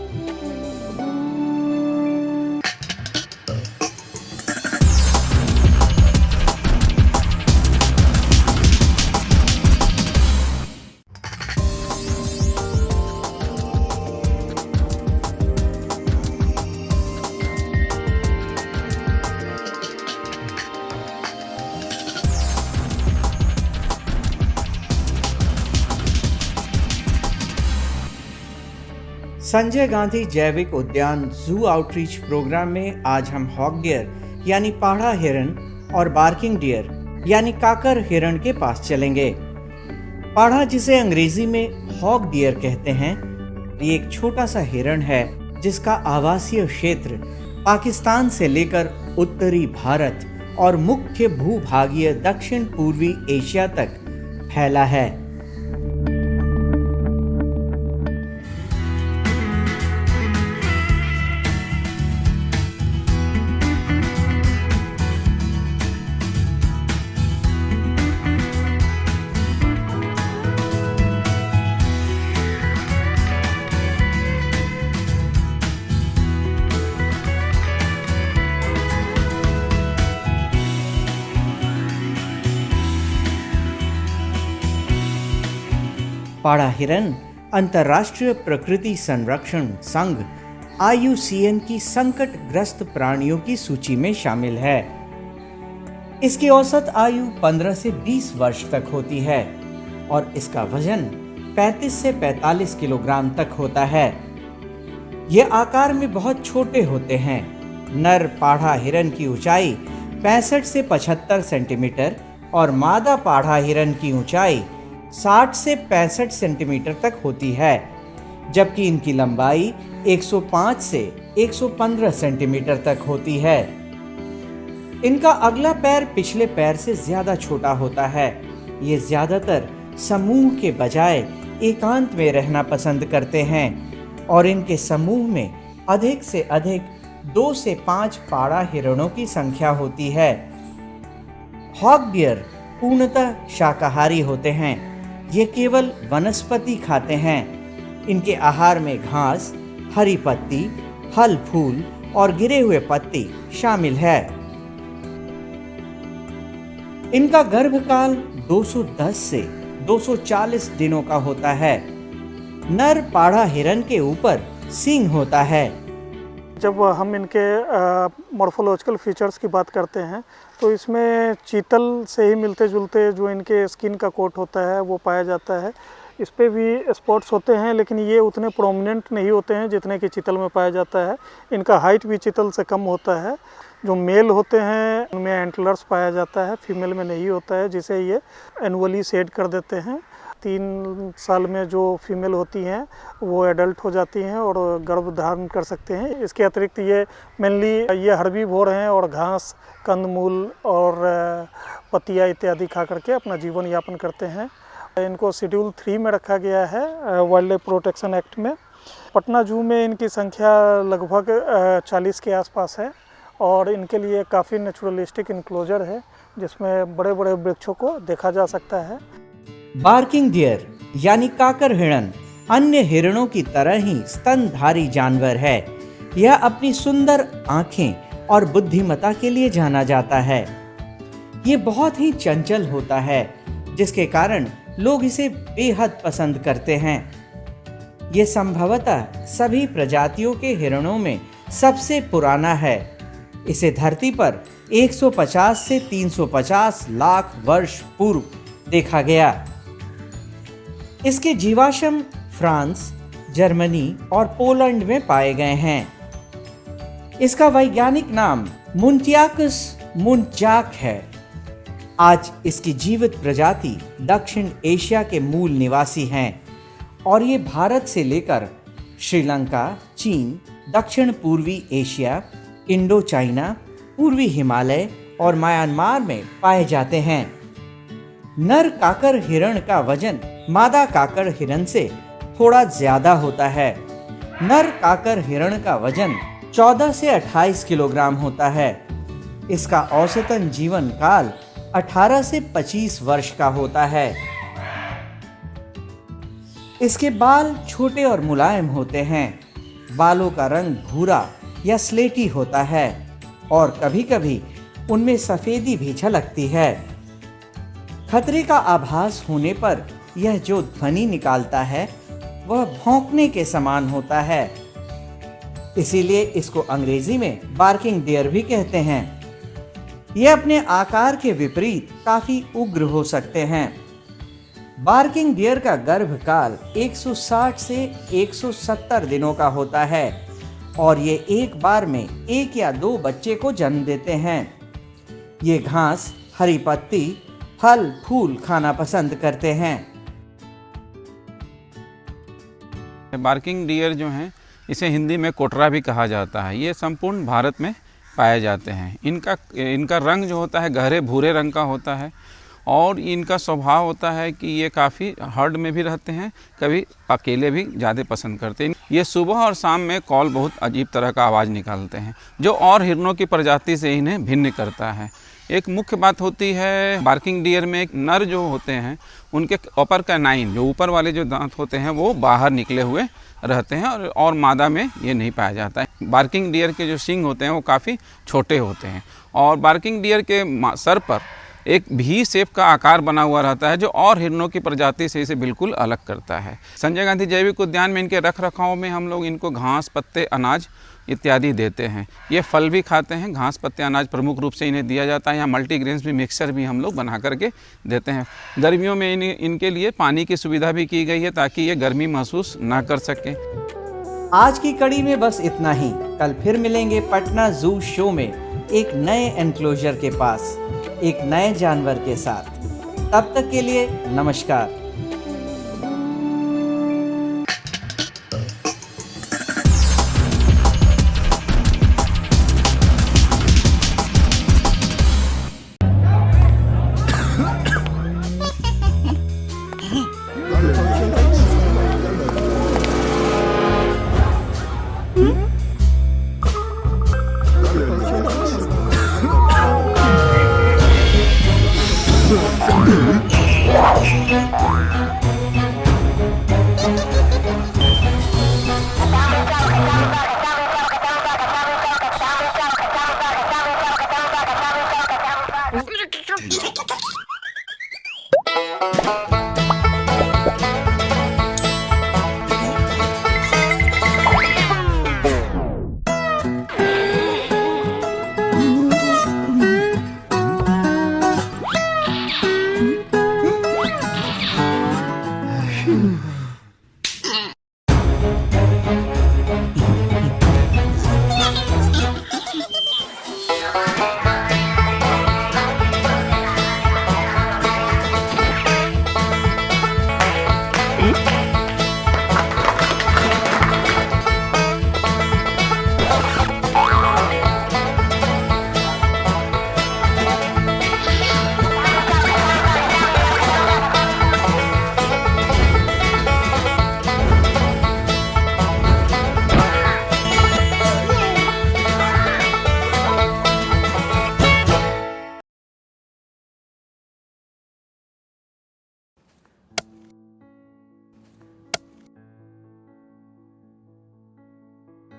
संजय गांधी जैविक उद्यान जू आउटरीच प्रोग्राम में आज हम हॉक डियर यानी पाढ़ा हिरण और बार्किंग डियर यानी काकर हिरण के पास चलेंगे। पाढ़ा, जिसे अंग्रेजी में हॉक डियर कहते हैं, ये एक छोटा सा हिरण है जिसका आवासीय क्षेत्र पाकिस्तान से लेकर उत्तरी भारत और मुख्य भूभागीय दक्षिण पूर्वी एशिया तक फैला है। पाढ़ा हिरण अंतर्राष्ट्रीय प्रकृति संरक्षण संघ IUCN की संकटग्रस्त प्राणियों की सूची में शामिल है। इसकी औसत आयु 15 से 20 वर्ष तक होती है और इसका वजन 35 से 45 किलोग्राम तक होता है। ये आकार में बहुत छोटे होते हैं। नर पाढ़ा हिरण की ऊंचाई 65 से 75 सेंटीमीटर और मादा पाढ़ा हिरण की ऊंचाई 60 से 65 सेंटीमीटर तक होती है, जबकि इनकी लंबाई 105 से 115 सेंटीमीटर तक होती है। इनका अगला पैर पिछले पैर से ज्यादा छोटा होता है। ये ज्यादातर समूह के बजाय एकांत में रहना पसंद करते हैं और इनके समूह में अधिक से अधिक 2 से 5 पाढ़ा हिरणों की संख्या होती है। हॉक डियर पूर्णतः शाकाहारी होते हैं। ये केवल वनस्पति खाते हैं। इनके आहार में घास, हरी पत्ती, फल फूल और गिरे हुए पत्ती शामिल है। इनका गर्भकाल 210 से 240 दिनों का होता है। नर पाढ़ा हिरन के ऊपर सींग होता है। जब हम इनके मॉर्फोलॉजिकल फीचर्स की बात करते हैं तो इसमें चीतल से ही मिलते जुलते जो इनके स्किन का कोट होता है वो पाया जाता है। इस पे भी स्पॉट्स होते हैं, लेकिन ये उतने प्रोमिनेंट नहीं होते हैं जितने कि चीतल में पाया जाता है। इनका हाइट भी चीतल से कम होता है। जो मेल होते हैं उनमें एंटलर्स पाया जाता है, फीमेल में नहीं होता है, जिसे ये एनुअली शेड कर देते हैं। 3 साल में जो फीमेल होती हैं वो एडल्ट हो जाती हैं और गर्भ धारण कर सकते हैं। इसके अतिरिक्त ये मेनली ये हर्बीवोर हैं और घास, कंदमूल और पत्तियाँ इत्यादि खा करके अपना जीवन यापन करते हैं। इनको शेड्यूल 3 में रखा गया है वाइल्ड लाइफ प्रोटेक्शन एक्ट में। पटना जू में इनकी संख्या लगभग 40 के आसपास है और इनके लिए काफ़ी नेचुरलिस्टिक इनक्लोजर है जिसमें बड़े बड़े वृक्षों को देखा जा सकता है। बार्किंग डियर यानी काकर हिरण अन्य हिरणों की तरह ही स्तनधारी जानवर है। यह अपनी सुंदर आंखें और बुद्धिमत्ता के लिए जाना जाता है। ये बहुत ही चंचल होता है जिसके कारण लोग इसे बेहद पसंद करते हैं। ये संभवतः सभी प्रजातियों के हिरणों में सबसे पुराना है। इसे धरती पर 150 से 350 लाख वर्ष पूर्व देखा गया। इसके जीवाश्म फ्रांस, जर्मनी और पोलैंड में पाए गए हैं। इसका वैज्ञानिक नाम मुंटियाकस मुंचाक है। आज इसकी जीवित प्रजाति दक्षिण एशिया के मूल निवासी हैं और ये भारत से लेकर श्रीलंका, चीन, दक्षिण पूर्वी एशिया, इंडो चाइना, पूर्वी हिमालय और म्यांमार में पाए जाते हैं। नर काकर हिरण का वजन मादा काकर हिरण से थोड़ा ज्यादा होता है। नर काकर हिरण का वजन 14 से 28 किलोग्राम होता है। इसका औसतन जीवन काल 18 से 25 वर्ष का होता है। इसके बाल छोटे और मुलायम होते हैं। बालों का रंग भूरा या स्लेटी होता है और कभी-कभी उनमें सफेदी भी झलकती है। खतरे का आभास होने पर यह जो ध्वनि निकालता है वह भौंकने के समान होता है। इसीलिए इसको अंग्रेजी में बार्किंग डियर भी कहते हैं। यह अपने आकार के विपरीत काफी उग्र हो सकते हैं। बार्किंग डियर का गर्भकाल 160 से 170 दिनों का होता है और ये एक बार में 1 या 2 बच्चे को जन्म देते हैं। ये घास, हरी पत्ती, फल, फूल खाना पसंद करते हैं। बार्किंग डियर जो हैं इसे हिंदी में कोटरा भी कहा जाता है। ये संपूर्ण भारत में पाए जाते हैं। इनका रंग जो होता है गहरे भूरे रंग का होता है और इनका स्वभाव होता है कि ये काफ़ी हर्ड में भी रहते हैं, कभी अकेले भी ज़्यादा पसंद करते हैं। ये सुबह और शाम में कॉल बहुत अजीब तरह का आवाज़ निकालते हैं जो और हिरणों की प्रजाति से इन्हें भिन्न करता है। एक मुख्य बात होती है बार्किंग डियर में, नर जो होते हैं उनके अपर कैनाइन जो ऊपर वाले जो दांत होते हैं वो बाहर निकले हुए रहते हैं और मादा में ये नहीं पाया जाता है। बार्किंग डियर के जो सींग होते हैं वो काफ़ी छोटे होते हैं और बार्किंग डियर के सर पर एक भी शेप का आकार बना हुआ रहता है जो और हिरणों की प्रजाति से इसे बिल्कुल अलग करता है। संजय गांधी जैविक उद्यान में इनके रख रखाव में हम लोग इनको घास, पत्ते, अनाज इत्यादि देते हैं। ये फल भी खाते हैं। घास, पत्ते, अनाज प्रमुख रूप से इन्हें दिया जाता है। यहाँ मल्टीग्रेन्स भी मिक्सचर भी हम लोग बना करके देते हैं। गर्मियों में इनके लिए पानी की सुविधा भी की गई है ताकि ये गर्मी महसूस ना कर सकें। आज की कड़ी में बस इतना ही। कल फिर मिलेंगे पटना जू शो में एक नए एनक्लोजर के पास एक नए जानवर के साथ। तब तक के लिए नमस्कार।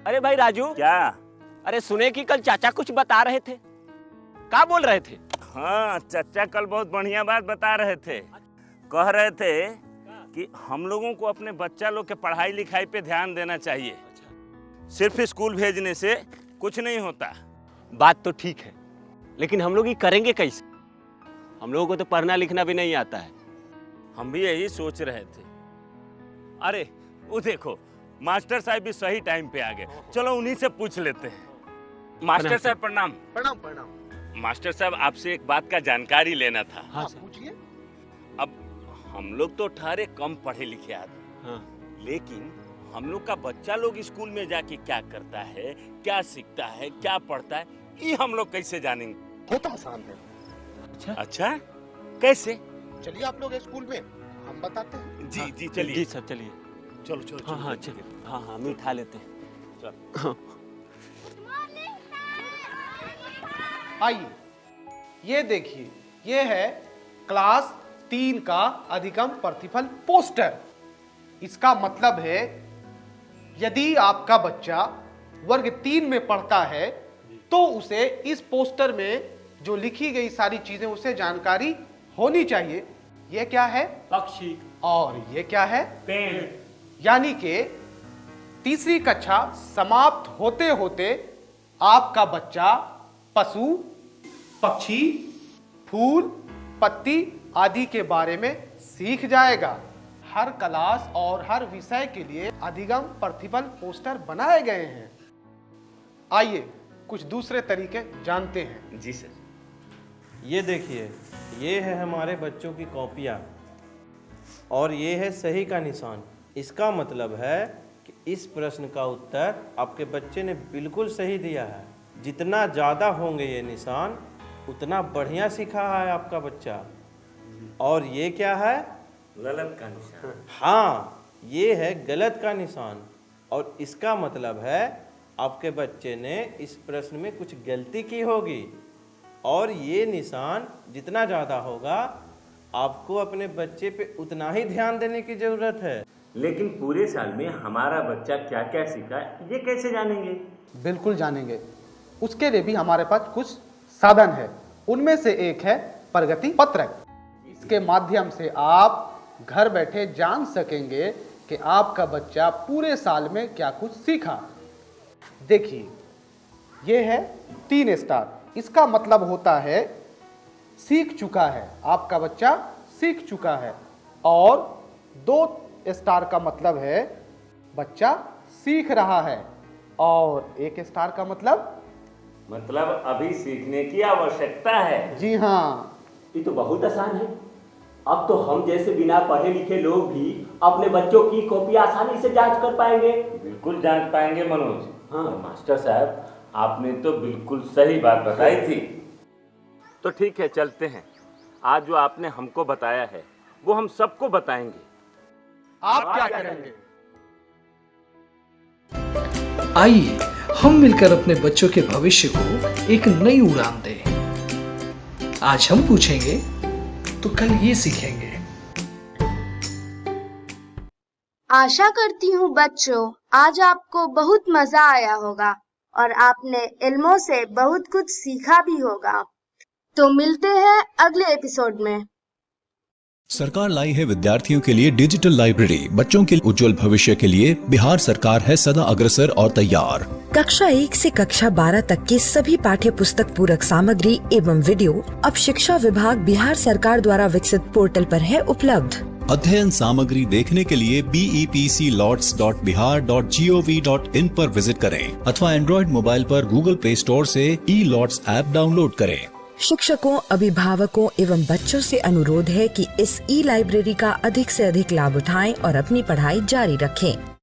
अरे भाई राजू, क्या? अरे सुने कि कल चाचा कुछ बता रहे थे, क्या बोल रहे थे? हाँ, चाचा कल बहुत बढ़िया बात बता रहे थे। कह रहे थे कि हम लोगों को अपने बच्चा लोग के पढ़ाई लिखाई पे ध्यान देना चाहिए। सिर्फ स्कूल भेजने से कुछ नहीं होता। बात तो ठीक है, लेकिन हम लोग ये करेंगे कैसे? हम लोगों को तो पढ़ना लिखना भी नहीं आता है। हम भी यही सोच रहे थे। अरे वो देखो, मास्टर साहब भी सही टाइम पे आ गए। चलो उन्हीं से पूछ लेते हैं। मास्टर साहब प्रणाम। प्रणाम प्रणाम। मास्टर साहब, आपसे एक बात का जानकारी लेना था। हाँ, पूछिए। अब हम लोग तो ठहरे कम पढ़े लिखे आदमी, हाँ। लेकिन हम लोग का बच्चा लोग स्कूल में जाके क्या करता है, क्या सीखता है, क्या पढ़ता है, ये हम लोग कैसे जानेंगे? बहुत आसान है। अच्छा, कैसे? चलिए आप लोग स्कूल में, हम बताते हैं। जी जी चलिए। जी सर चलिए। चलो चलो। हाँ हाँ चलिए। हाँ हाँ, हम उठा लेते हैं। चलो। आइए, ये देखिए, ये है क्लास 3 का अधिगम प्रतिफल पोस्टर। इसका मतलब है यदि आपका बच्चा वर्ग 3 में पढ़ता है तो उसे इस पोस्टर में जो लिखी गई सारी चीजें उसे जानकारी होनी चाहिए। ये क्या है? पक्षी। और ये क्या है? पेड़। यानी कि तीसरी कक्षा समाप्त होते होते आपका बच्चा पशु, पक्षी, फूल, पत्ती आदि के बारे में सीख जाएगा। हर क्लास और हर विषय के लिए अधिगम प्रतिफल पोस्टर बनाए गए हैं। आइए कुछ दूसरे तरीके जानते हैं। जी सर। ये देखिए, ये है हमारे बच्चों की कॉपियाँ और ये है सही का निशान। इसका मतलब है कि इस प्रश्न का उत्तर आपके बच्चे ने बिल्कुल सही दिया है। जितना ज़्यादा होंगे ये निशान, उतना बढ़िया सीखा है आपका बच्चा। और ये क्या है? गलत का निशान। हाँ, ये है गलत का निशान और इसका मतलब है आपके बच्चे ने इस प्रश्न में कुछ गलती की होगी। और ये निशान जितना ज़्यादा होगा, आपको अपने बच्चे पे उतना ही ध्यान देने की ज़रूरत है। लेकिन पूरे साल में हमारा बच्चा क्या क्या सीखा, ये कैसे जानेंगे? बिल्कुल जानेंगे। उसके लिए भी हमारे पास कुछ साधन है। उनमें से एक है प्रगति पत्रक। इसके माध्यम से आप घर बैठे जान सकेंगे कि आपका बच्चा पूरे साल में क्या कुछ सीखा। देखिए, ये है 3 स्टार। इसका मतलब होता है सीख चुका है, आपका बच्चा सीख चुका है। और 2 स्टार का मतलब है बच्चा सीख रहा है। और 1 स्टार का मतलब अभी सीखने की आवश्यकता है। जी हाँ। ये तो बहुत आसान है। अब तो हम जैसे बिना पढ़े लिखे लोग भी अपने बच्चों की कॉपी आसानी से जांच कर पाएंगे। बिल्कुल जांच पाएंगे मनोज। हाँ। और मास्टर साहब, आपने तो बिल्कुल सही बात बताई थी। तो ठीक है, चलते हैं। आज जो आपने हमको बताया है वो हम सबको बताएंगे। आप क्या करेंगे? आइए हम मिलकर अपने बच्चों के भविष्य को एक नई उड़ान दें। आज हम पूछेंगे तो कल ये सीखेंगे। आशा करती हूँ बच्चों, आज आपको बहुत मजा आया होगा और आपने इल्मों से बहुत कुछ सीखा भी होगा। तो मिलते हैं अगले एपिसोड में। सरकार लाई है विद्यार्थियों के लिए डिजिटल लाइब्रेरी। बच्चों के उज्जवल भविष्य के लिए बिहार सरकार है सदा अग्रसर और तैयार। कक्षा 1 से कक्षा 12 तक की सभी पाठ्य पुस्तक पूरक सामग्री एवं वीडियो अब शिक्षा विभाग बिहार सरकार द्वारा विकसित पोर्टल पर है उपलब्ध। अध्ययन सामग्री देखने के लिए BEPCLOTS.bihar.gov.in पर विजिट करें अथवा एंड्रॉइड मोबाइल पर गूगल प्ले स्टोर से E-LOTS ऐप डाउनलोड करें। शिक्षकों, अभिभावकों एवं बच्चों से अनुरोध है कि इस ई लाइब्रेरी का अधिक से अधिक लाभ उठाएं और अपनी पढ़ाई जारी रखें।